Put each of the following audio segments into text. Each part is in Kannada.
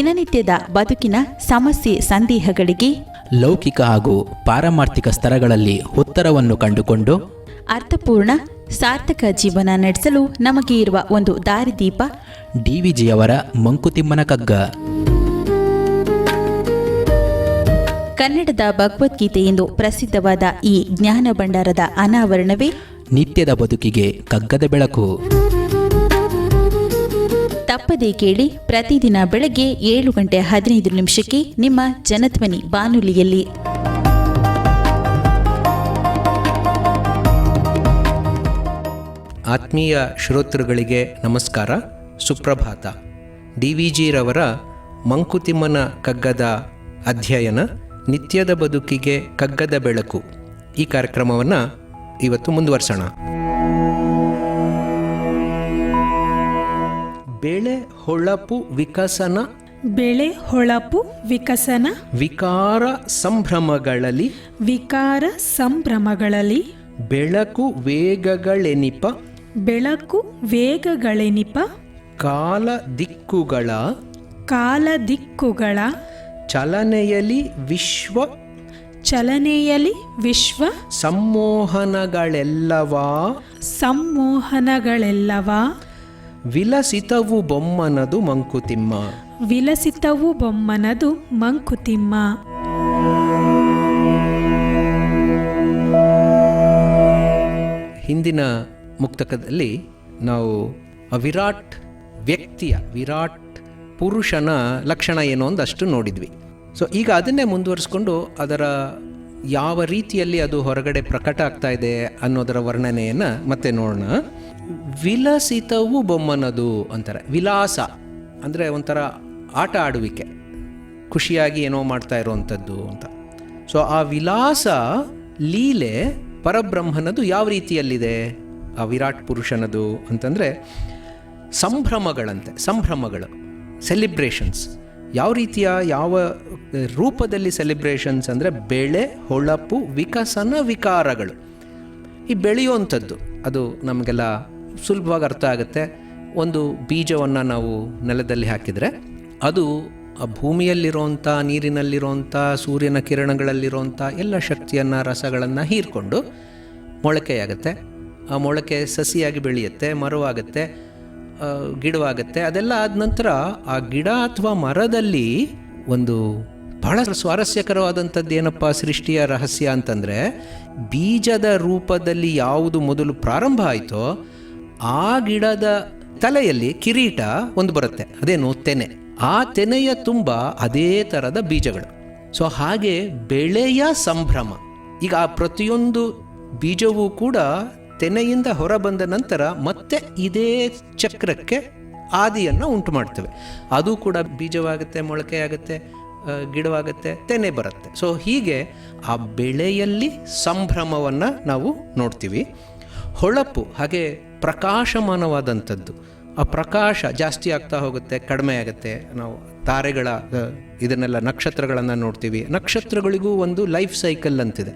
ದಿನನಿತ್ಯದ ಬದುಕಿನ ಸಮಸ್ಯೆ ಸಂದೇಹಗಳಿಗೆ ಲೌಕಿಕ ಹಾಗೂ ಪಾರಮಾರ್ಥಿಕ ಸ್ತರಗಳಲ್ಲಿ ಉತ್ತರವನ್ನು ಕಂಡುಕೊಂಡು ಅರ್ಥಪೂರ್ಣ ಸಾರ್ಥಕ ಜೀವನ ನಡೆಸಲು ನಮಗೆ ಇರುವ ಒಂದು ದಾರಿದೀಪ ಡಿವಿಜಿಯವರ ಮಂಕುತಿಮ್ಮನ ಕಗ್ಗ. ಕನ್ನಡದ ಭಗವದ್ಗೀತೆ ಎಂದು ಪ್ರಸಿದ್ಧವಾದ ಈ ಜ್ಞಾನ ಭಂಡಾರದ ಅನಾವರಣವೇ ನಿತ್ಯದ ಬದುಕಿಗೆ ಕಗ್ಗದ ಬೆಳಕು. ತಪ್ಪದೇ ಕೇಳಿ, ಪ್ರತಿದಿನ ಬೆಳಗ್ಗೆ 7:15 ನಿಮ್ಮ ಜನಧ್ವನಿ ಬಾನುಲಿಯಲ್ಲಿ. ಆತ್ಮೀಯ ಶ್ರೋತೃಗಳಿಗೆ ನಮಸ್ಕಾರ, ಸುಪ್ರಭಾತ. ಡಿವಿಜಿರವರ ಮಂಕುತಿಮ್ಮನ ಕಗ್ಗದ ಅಧ್ಯಯನ ನಿತ್ಯದ ಬದುಕಿಗೆ ಕಗ್ಗದ ಬೆಳಕು, ಈ ಕಾರ್ಯಕ್ರಮವನ್ನು ಇವತ್ತು ಮುಂದುವರ್ಸೋಣ. ಬೆಳೆ ಹೊಳಪು ವಿಕಸನ, ಬೆಳೆ ಹೊಳಪು ವಿಕಸನ, ವಿಕಾರ ಸಂಭ್ರಮಗಳಲ್ಲಿ, ವಿಕಾರ ಸಂಭ್ರಮಗಳಲ್ಲಿ, ಬೆಳಕು ವೇಗಗಳೆನಿಪ, ಬೆಳಕು ವೇಗಗಳೆನಿಪ, ಕಾಲ ದಿಕ್ಕುಗಳ, ಕಾಲ ದಿಕ್ಕುಗಳ, ಚಲನೆಯಲ್ಲಿ ವಿಶ್ವ, ಚಲನೆಯಲ್ಲಿ ವಿಶ್ವ, ಸಂಮೋಹನಗಳೆಲ್ಲವಾ, ಸಂಮೋಹನಗಳೆಲ್ಲವ, ವಿಲಸಿತವು ಬೊಮ್ಮನದು ಮಂಕುತಿಮ್ಮ. ವಿಲಸಿತವು ಬೊಮ್ಮನದು ಮಂಕುತಿಮ್ಮ. ಹಿಂದಿನ ಮುಕ್ತಕದಲ್ಲಿ ನಾವು ವಿರಾಟ್ ವ್ಯಕ್ತಿಯ, ವಿರಾಟ್ ಪುರುಷನ ಲಕ್ಷಣ ಏನು ಒಂದಷ್ಟು ನೋಡಿದ್ವಿ. ಸೊ ಈಗ ಅದನ್ನೇ ಮುಂದುವರಿಸ್ಕೊಂಡು ಅದರ ಯಾವ ರೀತಿಯಲ್ಲಿ ಅದು ಹೊರಗಡೆ ಪ್ರಕಟ ಆಗ್ತಾ ಇದೆ ಅನ್ನೋದರ ವರ್ಣನೆಯನ್ನು ಮತ್ತೆ ನೋಡೋಣ. ವಿಲಸಿತವು ಬೊಮ್ಮನದು ಅಂತಾರೆ. ವಿಲಾಸ ಅಂದರೆ ಒಂಥರ ಆಟ ಆಡುವಿಕೆ, ಖುಷಿಯಾಗಿ ಏನೋ ಮಾಡ್ತಾ ಇರೋವಂಥದ್ದು ಅಂತ. ಸೊ ಆ ವಿಲಾಸ ಲೀಲೆ ಪರಬ್ರಹ್ಮನದು ಯಾವ ರೀತಿಯಲ್ಲಿದೆ, ಆ ವಿರಾಟ್ ಪುರುಷನದು ಅಂತಂದರೆ ಸಂಭ್ರಮಗಳಂತೆ. ಸಂಭ್ರಮಗಳು, ಸೆಲಿಬ್ರೇಷನ್ಸ್. ಯಾವ ರೀತಿಯ, ಯಾವ ರೂಪದಲ್ಲಿ ಸೆಲಿಬ್ರೇಷನ್ಸ್ ಅಂದರೆ ಬೆಳೆ ಹೊಳಪು ವಿಕಸನ ವಿಕಾರಗಳು. ಈ ಬೆಳೆಯುವಂಥದ್ದು ಅದು ನಮಗೆಲ್ಲ ಸುಲಭವಾಗಿ ಅರ್ಥ ಆಗುತ್ತೆ. ಒಂದು ಬೀಜವನ್ನು ನಾವು ನೆಲದಲ್ಲಿ ಹಾಕಿದರೆ ಅದು ಆ ಭೂಮಿಯಲ್ಲಿರೋಂಥ, ನೀರಿನಲ್ಲಿರೋಂಥ, ಸೂರ್ಯನ ಕಿರಣಗಳಲ್ಲಿರೋಂಥ ಎಲ್ಲ ಶಕ್ತಿಯನ್ನು, ರಸಗಳನ್ನು ಹೀರ್ಕೊಂಡು ಮೊಳಕೆಯಾಗುತ್ತೆ. ಆ ಮೊಳಕೆ ಸಸಿಯಾಗಿ ಬೆಳೆಯುತ್ತೆ, ಮರವಾಗುತ್ತೆ, ಗಿಡವಾಗುತ್ತೆ. ಅದೆಲ್ಲ ಆದ ನಂತರ ಆ ಗಿಡ ಅಥವಾ ಮರದಲ್ಲಿ ಒಂದು ಬಹಳ ಸ್ವಾರಸ್ಯಕರವಾದಂಥದ್ದು ಏನಪ್ಪ ಸೃಷ್ಟಿಯ ರಹಸ್ಯ ಅಂತಂದರೆ, ಬೀಜದ ರೂಪದಲ್ಲಿ ಯಾವುದು ಮೊದಲು ಪ್ರಾರಂಭ ಆಯಿತೋ ಆ ಗಿಡದ ತಲೆಯಲ್ಲಿ ಕಿರೀಟ ಒಂದು ಬರುತ್ತೆ, ಅದೇನು ತೆನೆ. ಆ ತೆನೆಯ ತುಂಬ ಅದೇ ಥರದ ಬೀಜಗಳು. ಸೊ ಹಾಗೆ ಬೆಳೆಯ ಸಂಭ್ರಮ. ಈಗ ಆ ಪ್ರತಿಯೊಂದು ಬೀಜವೂ ಕೂಡ ತೆನೆಯಿಂದ ಹೊರಬಂದ ನಂತರ ಮತ್ತೆ ಇದೇ ಚಕ್ರಕ್ಕೆ ಆದಿಯನ್ನು ಉಂಟು ಮಾಡ್ತವೆ. ಅದು ಕೂಡ ಬೀಜವಾಗುತ್ತೆ, ಮೊಳಕೆ ಆಗುತ್ತೆ, ಗಿಡವಾಗುತ್ತೆ, ತೆನೆ ಬರುತ್ತೆ. ಸೊ ಹೀಗೆ ಆ ಬೆಳೆಯಲ್ಲಿ ಸಂಭ್ರಮವನ್ನು ನಾವು ನೋಡ್ತೀವಿ. ಹೊಳಪು ಹಾಗೆ ಪ್ರಕಾಶಮಾನವಾದಂಥದ್ದು. ಆ ಪ್ರಕಾಶ ಜಾಸ್ತಿ ಆಗ್ತಾ ಹೋಗುತ್ತೆ, ಕಡಿಮೆ ಆಗುತ್ತೆ. ನಾವು ತಾರೆಗಳ ಇದನ್ನೆಲ್ಲ ನಕ್ಷತ್ರಗಳನ್ನು ನೋಡ್ತೀವಿ. ನಕ್ಷತ್ರಗಳಿಗೂ ಒಂದು ಲೈಫ್ ಸೈಕಲ್ ಅಂತಿದೆ.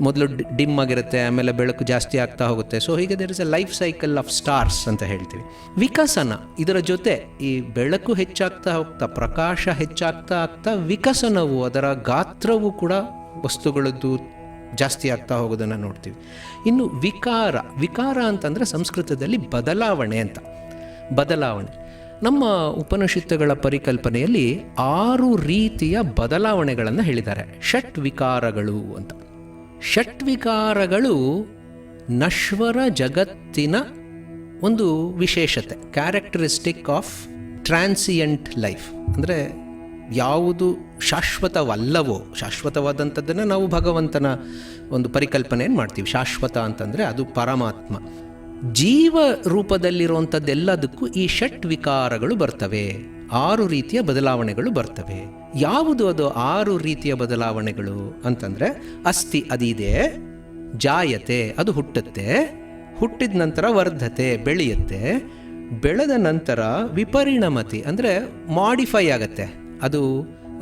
ಮೊದಲು ಡಿಮ್ ಆಗಿರುತ್ತೆ, ಆಮೇಲೆ ಬೆಳಕು ಜಾಸ್ತಿ ಆಗ್ತಾ ಹೋಗುತ್ತೆ. ಸೊ ಹೀಗೆ there is a life cycle of stars ಅಂತ ಹೇಳ್ತೀವಿ. ವಿಕಸನ, ಇದರ ಜೊತೆ ಈ ಬೆಳಕು ಹೆಚ್ಚಾಗ್ತಾ ಹೋಗ್ತಾ, ಪ್ರಕಾಶ ಹೆಚ್ಚಾಗ್ತಾ ಆಗ್ತಾ ವಿಕಸನವು, ಅದರ ಗಾತ್ರವು ಕೂಡ ವಸ್ತುಗಳದ್ದು ಜಾಸ್ತಿ ಆಗ್ತಾ ಹೋಗೋದನ್ನು ನೋಡ್ತೀವಿ. ಇನ್ನು ವಿಕಾರ, ವಿಕಾರ ಅಂತಂದರೆ ಸಂಸ್ಕೃತದಲ್ಲಿ ಬದಲಾವಣೆ ಅಂತ. ಬದಲಾವಣೆ ನಮ್ಮ ಉಪನಿಷತ್ತುಗಳ ಪರಿಕಲ್ಪನೆಯಲ್ಲಿ 6 ರೀತಿಯ ಬದಲಾವಣೆಗಳನ್ನು ಹೇಳಿದ್ದಾರೆ. ಷಟ್ ವಿಕಾರಗಳು ಅಂತ. ಷಟ್ವಿಕಾರಗಳು ನಶ್ವರ ಜಗತ್ತಿನ ಒಂದು ವಿಶೇಷತೆ, ಕ್ಯಾರೆಕ್ಟರಿಸ್ಟಿಕ್ ಆಫ್ ಟ್ರಾನ್ಸಿಯಂಟ್ ಲೈಫ್. ಅಂದರೆ ಯಾವುದು ಶಾಶ್ವತವಲ್ಲವೋ, ಶಾಶ್ವತವಾದಂಥದ್ದನ್ನು ನಾವು ಭಗವಂತನ ಒಂದು ಪರಿಕಲ್ಪನೆಯನ್ನು ಮಾಡ್ತೀವಿ. ಶಾಶ್ವತ ಅಂತಂದರೆ ಅದು ಪರಮಾತ್ಮ. ಜೀವ ರೂಪದಲ್ಲಿರುವಂಥದ್ದೆಲ್ಲದಕ್ಕೂ ಈ ಷಟ್ ವಿಕಾರಗಳು ಬರ್ತವೆ. 6 ರೀತಿಯ ಬದಲಾವಣೆಗಳು ಬರ್ತವೆ. ಯಾವುದು ಅದು 6 ರೀತಿಯ ಬದಲಾವಣೆಗಳು ಅಂತಂದರೆ, ಅಸ್ಥಿ ಅದಿದೆ, ಜಾಯತೆ ಅದು ಹುಟ್ಟುತ್ತೆ, ಹುಟ್ಟಿದ ನಂತರ ವರ್ಧತೆ ಬೆಳೆಯುತ್ತೆ, ಬೆಳೆದ ನಂತರ ವಿಪರಿಣಮತಿ ಅಂದರೆ ಮಾಡಿಫೈ ಆಗುತ್ತೆ, ಅದು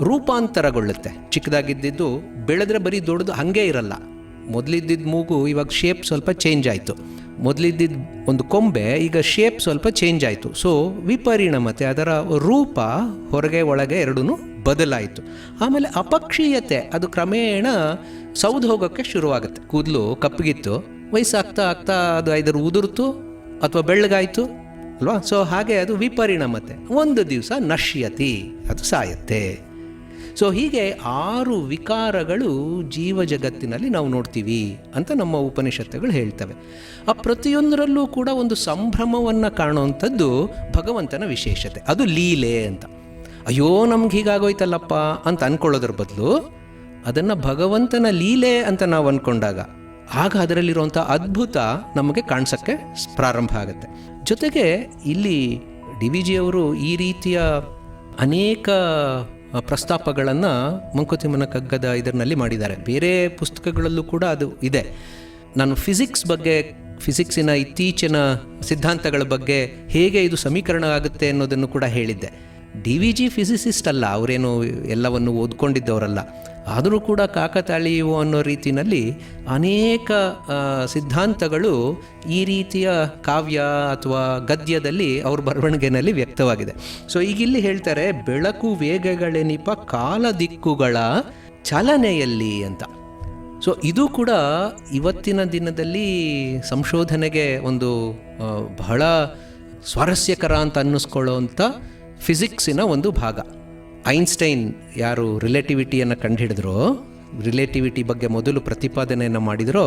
ರೂಪಾಂತರಗೊಳ್ಳುತ್ತೆ. ಚಿಕ್ಕದಾಗಿದ್ದು ಬೆಳೆದ್ರೆ ಬರೀ ದೊಡ್ಡದು ಹಾಗೇ ಇರಲ್ಲ. ಮೊದಲಿದ್ದಿದ್ದ ಮೂಗು ಇವಾಗ ಶೇಪ್ ಸ್ವಲ್ಪ ಚೇಂಜ್ ಆಯಿತು, ಮೊದಲಿದ್ದಿದ್ದ ಒಂದು ಕೊಂಬೆ ಈಗ ಶೇಪ್ ಸ್ವಲ್ಪ ಚೇಂಜ್ ಆಯಿತು. ಸೊ ವಿಪರಿಣಮತೆ, ಅದರ ರೂಪ ಹೊರಗೆ ಒಳಗೆ ಎರಡೂ ಬದಲಾಯಿತು. ಆಮೇಲೆ ಅಪಕ್ಷೀಯತೆ, ಅದು ಕ್ರಮೇಣ ಸೌದು ಹೋಗೋಕ್ಕೆ ಶುರುವಾಗುತ್ತೆ. ಕೂದಲು ಕಪ್ಪಗಿತ್ತು, ವಯಸ್ಸಾಗ್ತಾ ಆಗ್ತಾ ಅದು ಐದರ ಉದುರ್ತು ಅಥವಾ ಬೆಳ್ಳಗಾಯಿತು ಅಲ್ವಾ. ಸೊ ಹಾಗೆ ಅದು ವಿಪರಿಣಮತೆ. ಒಂದು ದಿವಸ ನಶ್ಯತಿ, ಅದು ಸಾಯತ್ತೆ. ಸೊ ಹೀಗೆ 6 ವಿಕಾರಗಳು ಜೀವ ಜಗತ್ತಿನಲ್ಲಿ ನಾವು ನೋಡ್ತೀವಿ ಅಂತ ನಮ್ಮ ಉಪನಿಷತ್ತುಗಳು ಹೇಳ್ತವೆ. ಆ ಪ್ರತಿಯೊಂದರಲ್ಲೂ ಕೂಡ ಒಂದು ಸಂಭ್ರಮವನ್ನು ಕಾಣುವಂಥದ್ದು ಭಗವಂತನ ವಿಶೇಷತೆ. ಅದು ಲೀಲೆ ಅಂತ. ಅಯ್ಯೋ ನಮ್ಗೆ ಹೀಗಾಗೋಯ್ತಲ್ಲಪ್ಪ ಅಂತ ಅಂದ್ಕೊಳ್ಳೋದ್ರ ಬದಲು ಅದನ್ನು ಭಗವಂತನ ಲೀಲೆ ಅಂತ ನಾವು ಅಂದ್ಕೊಂಡಾಗ ಆಗ ಅದರಲ್ಲಿರುವಂಥ ಅದ್ಭುತ ನಮಗೆ ಕಾಣಿಸೋಕ್ಕೆ ಪ್ರಾರಂಭ ಆಗುತ್ತೆ. ಜೊತೆಗೆ ಇಲ್ಲಿ ಡಿ ವಿ ಜಿಯವರು ಈ ರೀತಿಯ ಅನೇಕ ಪ್ರಸ್ತಾಪಗಳನ್ನು ಮಂಕುತಿಮ್ಮನ ಕಗ್ಗದ ಇದರಲ್ಲಿ ಮಾಡಿದ್ದಾರೆ. ಬೇರೆ ಪುಸ್ತಕಗಳಲ್ಲೂ ಕೂಡ ಅದು ಇದೆ. ನಾನು ಫಿಸಿಕ್ಸಿನ ಇತ್ತೀಚಿನ ಸಿದ್ಧಾಂತಗಳ ಬಗ್ಗೆ ಹೇಗೆ ಇದು ಸಮೀಕರಣ ಆಗುತ್ತೆ ಅನ್ನೋದನ್ನು ಕೂಡ ಹೇಳಿದ್ದೆ. ಡಿ ವಿ ಜಿ ಫಿಸಿಸಿಸ್ಟ್ ಅಲ್ಲ, ಅವರೇನು ಎಲ್ಲವನ್ನು ಓದ್ಕೊಂಡಿದ್ದವರಲ್ಲ. ಆದರೂ ಕೂಡ ಕಾಕತಾಳೀಯವು ಅನ್ನೋ ರೀತಿಯಲ್ಲಿ ಅನೇಕ ಸಿದ್ಧಾಂತಗಳು ಈ ರೀತಿಯ ಕಾವ್ಯ ಅಥವಾ ಗದ್ಯದಲ್ಲಿ ಅವ್ರ ಬರವಣಿಗೆಯಲ್ಲಿ ವ್ಯಕ್ತವಾಗಿದೆ. ಸೊ ಈಗಿಲ್ಲಿ ಹೇಳ್ತಾರೆ, ಬೆಳಕು ವೇಗಗಳೆನಿಪ ಕಾಲ ದಿಕ್ಕುಗಳ ಚಲನೆಯಲ್ಲಿ ಅಂತ. ಸೊ ಇದು ಕೂಡ ಇವತ್ತಿನ ದಿನದಲ್ಲಿ ಸಂಶೋಧನೆಗೆ ಒಂದು ಬಹಳ ಸ್ವಾರಸ್ಯಕರ ಅಂತ ಅನ್ನಿಸ್ಕೊಳ್ಳೋವಂಥ ಫಿಸಿಕ್ಸಿನ ಒಂದು ಭಾಗ. ಐನ್ಸ್ಟೈನ್ ಯಾರು ರಿಲೇಟಿವಿಟಿಯನ್ನು ಕಂಡುಹಿಡಿದ್ರೋ, ರಿಲೇಟಿವಿಟಿ ಬಗ್ಗೆ ಮೊದಲು ಪ್ರತಿಪಾದನೆಯನ್ನು ಮಾಡಿದರೋ,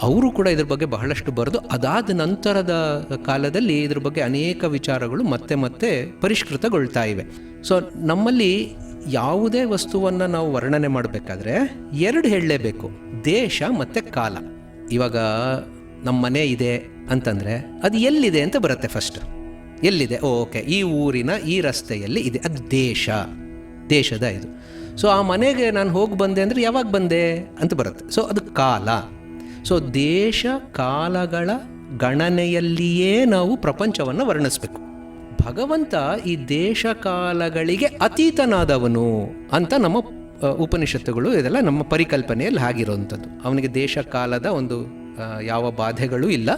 ಅವರು ಕೂಡ ಇದ್ರ ಬಗ್ಗೆ ಬಹಳಷ್ಟು ಬರೆದು ಅದಾದ ನಂತರದ ಕಾಲದಲ್ಲಿ ಇದ್ರ ಬಗ್ಗೆ ಅನೇಕ ವಿಚಾರಗಳು ಮತ್ತೆ ಮತ್ತೆ ಪರಿಷ್ಕೃತಗೊಳ್ತಾ ಇವೆ. ಸೊ ನಮ್ಮಲ್ಲಿ ಯಾವುದೇ ವಸ್ತುವನ್ನು ನಾವು ವರ್ಣನೆ ಮಾಡಬೇಕಾದ್ರೆ 2 ಹೇಳಲೇಬೇಕು, ದೇಶ ಮತ್ತು ಕಾಲ. ಇವಾಗ ನಮ್ಮ ಮನೆ ಇದೆ ಅಂತಂದರೆ ಅದು ಎಲ್ಲಿದೆ ಅಂತ ಬರುತ್ತೆ. ಫಸ್ಟ್ ಎಲ್ಲಿದೆ, ಓಕೆ ಈ ಊರಿನ ಈ ರಸ್ತೆಯಲ್ಲಿ ಇದೆ, ಅದು ದೇಶದ ಇದು. ಸೊ ಆ ಮನೆಗೆ ನಾನು ಹೋಗಿ ಬಂದೆ ಅಂದರೆ ಯಾವಾಗ ಬಂದೆ ಅಂತ ಬರುತ್ತೆ. ಸೊ ಅದು ಕಾಲ. ಸೊ ದೇಶ ಕಾಲಗಳ ಗಣನೆಯಲ್ಲಿಯೇ ನಾವು ಪ್ರಪಂಚವನ್ನು ವರ್ಣಿಸಬೇಕು. ಭಗವಂತ ಈ ದೇಶ ಕಾಲಗಳಿಗೆ ಅತೀತನಾದವನು ಅಂತ ನಮ್ಮ ಉಪನಿಷತ್ತುಗಳು ಇದೆಲ್ಲ ನಮ್ಮ ಪರಿಕಲ್ಪನೆಯಲ್ಲಿ ಆಗಿರೋವಂಥದ್ದು. ಅವನಿಗೆ ದೇಶ ಕಾಲದ ಒಂದು ಯಾವ ಬಾಧೆಗಳೂ ಇಲ್ಲ,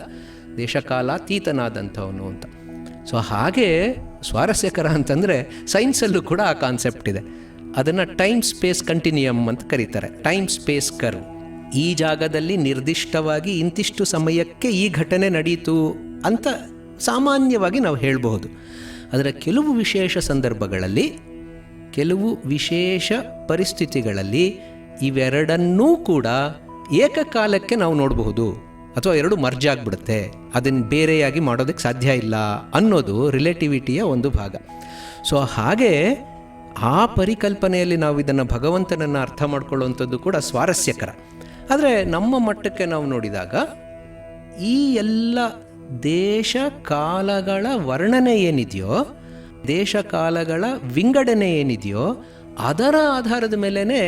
ದೇಶಕಾಲಾತೀತನಾದಂಥವನು ಅಂತ. ಸೊ ಹಾಗೆ ಸ್ವಾರಸ್ಯಕರ ಅಂತಂದರೆ ಸೈನ್ಸಲ್ಲೂ ಕೂಡ ಆ ಕಾನ್ಸೆಪ್ಟ್ ಇದೆ. ಅದನ್ನು ಟೈಮ್ ಸ್ಪೇಸ್ ಕಂಟಿನ್ಯೂಯಮ್ ಅಂತ ಕರೀತಾರೆ, ಟೈಮ್ ಸ್ಪೇಸ್ ಕರ್ವ್. ಈ ಜಾಗದಲ್ಲಿ ನಿರ್ದಿಷ್ಟವಾಗಿ ಇಂತಿಷ್ಟು ಸಮಯಕ್ಕೆ ಈ ಘಟನೆ ನಡೆಯಿತು ಅಂತ ಸಾಮಾನ್ಯವಾಗಿ ನಾವು ಹೇಳಬಹುದು. ಆದರೆ ಕೆಲವು ವಿಶೇಷ ಸಂದರ್ಭಗಳಲ್ಲಿ, ಕೆಲವು ವಿಶೇಷ ಪರಿಸ್ಥಿತಿಗಳಲ್ಲಿ ಇವೆರಡನ್ನೂ ಕೂಡ ಏಕಕಾಲಕ್ಕೆ ನಾವು ನೋಡಬಹುದು, ಅಥವಾ 2 ಮರ್ಜ್ ಆಗಿಬಿಡುತ್ತೆ, ಅದನ್ನು ಬೇರೆಯಾಗಿ ಮಾಡೋದಕ್ಕೆ ಸಾಧ್ಯ ಇಲ್ಲ ಅನ್ನೋದು ರಿಲೇಟಿವಿಟಿಯ ಒಂದು ಭಾಗ. ಸೊ ಹಾಗೆ ಆ ಪರಿಕಲ್ಪನೆಯಲ್ಲಿ ನಾವು ಇದನ್ನು ಭಗವಂತನನ್ನು ಅರ್ಥ ಮಾಡ್ಕೊಳ್ಳುವಂಥದ್ದು ಕೂಡ ಸ್ವಾರಸ್ಯಕರ. ಆದರೆ ನಮ್ಮ ಮಟ್ಟಕ್ಕೆ ನಾವು ನೋಡಿದಾಗ ಈ ಎಲ್ಲ ದೇಶ ಕಾಲಗಳ ವರ್ಣನೆ ಏನಿದೆಯೋ, ದೇಶ ಕಾಲಗಳ ವಿಂಗಡಣೆ ಏನಿದೆಯೋ, ಅದರ ಆಧಾರದ ಮೇಲೇ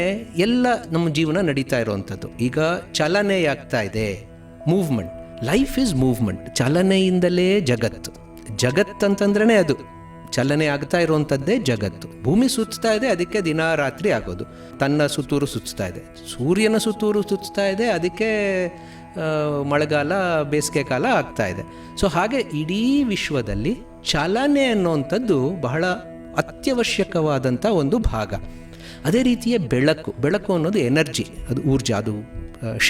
ಎಲ್ಲ ನಮ್ಮ ಜೀವನ ನಡೀತಾ ಇರುವಂಥದ್ದು. ಈಗ ಚಲನೆಯಾಗ್ತಾ ಇದೆ, ಮೂವ್ಮೆಂಟ್. Life is movement. ಚಲನೆಯಿಂದಲೇ ಜಗತ್ತಂತಂದ್ರೇ ಅದು ಚಲನೆ ಆಗ್ತಾ ಇರುವಂಥದ್ದೇ ಜಗತ್ತು. ಭೂಮಿ ಸುತ್ತಾ ಇದೆ, ಅದಕ್ಕೆ ದಿನ ರಾತ್ರಿ ಆಗೋದು. ತನ್ನ ಸುತ್ತೂರು ಸುತ್ತಾ ಇದೆ, ಸೂರ್ಯನ ಸುತ್ತೂರು ಸುತ್ತಾ ಇದೆ, ಅದಕ್ಕೆ ಮಳೆಗಾಲ ಬೇಸಿಗೆ ಕಾಲ ಆಗ್ತಾ ಇದೆ. ಸೊ ಹಾಗೆ ಇಡೀ ವಿಶ್ವದಲ್ಲಿ ಚಲನೆ ಅನ್ನುವಂಥದ್ದು ಬಹಳ ಅತ್ಯವಶ್ಯಕವಾದಂಥ ಒಂದು ಭಾಗ. ಅದೇ ರೀತಿಯ ಬೆಳಕು ಅನ್ನೋದು ಎನರ್ಜಿ, ಅದು ಊರ್ಜಾ, ಅದು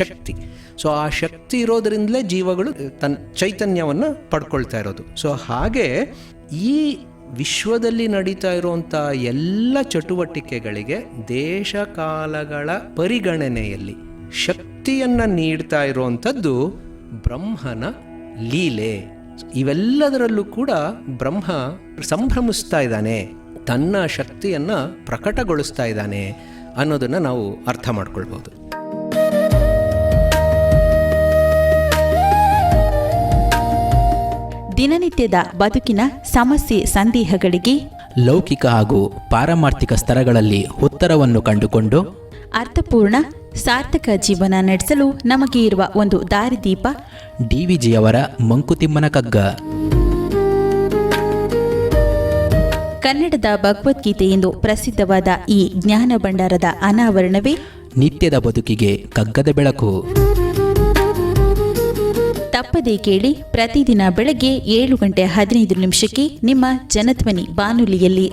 ಶಕ್ತಿ. ಸೊ ಆ ಶಕ್ತಿ ಇರೋದರಿಂದಲೇ ಜೀವಗಳು ತನ್ನ ಚೈತನ್ಯವನ್ನು ಪಡ್ಕೊಳ್ತಾ ಇರೋದು. ಸೊ ಹಾಗೆ ಈ ವಿಶ್ವದಲ್ಲಿ ನಡೀತಾ ಇರುವಂಥ ಎಲ್ಲ ಚಟುವಟಿಕೆಗಳಿಗೆ ದೇಶ ಕಾಲಗಳ ಪರಿಗಣನೆಯಲ್ಲಿ ಶಕ್ತಿಯನ್ನು ನೀಡ್ತಾ ಇರುವಂಥದ್ದು ಬ್ರಹ್ಮನ ಲೀಲೆ. ಇವೆಲ್ಲದರಲ್ಲೂ ಕೂಡ ಬ್ರಹ್ಮ ಸಂಭ್ರಮಿಸ್ತಾ ಇದ್ದಾನೆ, ತನ್ನ ಶಕ್ತಿಯನ್ನು ಪ್ರಕಟಗೊಳಿಸ್ತಾ ಇದ್ದಾನೆ ಅನ್ನೋದನ್ನು ನಾವು ಅರ್ಥ ಮಾಡ್ಕೊಳ್ಬೋದು. ದಿನನಿತ್ಯದ ಬದುಕಿನ ಸಮಸ್ಯೆ ಸಂದೇಹಗಳಿಗೆ ಲೌಕಿಕ ಹಾಗೂ ಪಾರಮಾರ್ಥಿಕ ಸ್ತರಗಳಲ್ಲಿ ಉತ್ತರವನ್ನು ಕಂಡುಕೊಂಡು ಅರ್ಥಪೂರ್ಣ ಸಾರ್ಥಕ ಜೀವನ ನಡೆಸಲು ನಮಗೆ ಇರುವ ಒಂದು ದಾರಿದೀಪ ಡಿ ವಿ ಜಿಯವರ ಮಂಕುತಿಮ್ಮನ ಕಗ್ಗ. ಕನ್ನಡದ ಭಗವದ್ಗೀತೆ ಎಂದು ಪ್ರಸಿದ್ಧವಾದ ಈ ಜ್ಞಾನ ಭಂಡಾರದ ಅನಾವರಣವೇ ನಿತ್ಯದ ಬದುಕಿಗೆ ಕಗ್ಗದ ಬೆಳಕು. ತಪ್ಪದೇ ಕೇಳಿ ಪ್ರತಿದಿನ ಬೆಳಗ್ಗೆ 7:15 ನಿಮ್ಮ ಜನಧ್ವನಿ ಬಾನುಲಿಯಲ್ಲಿ.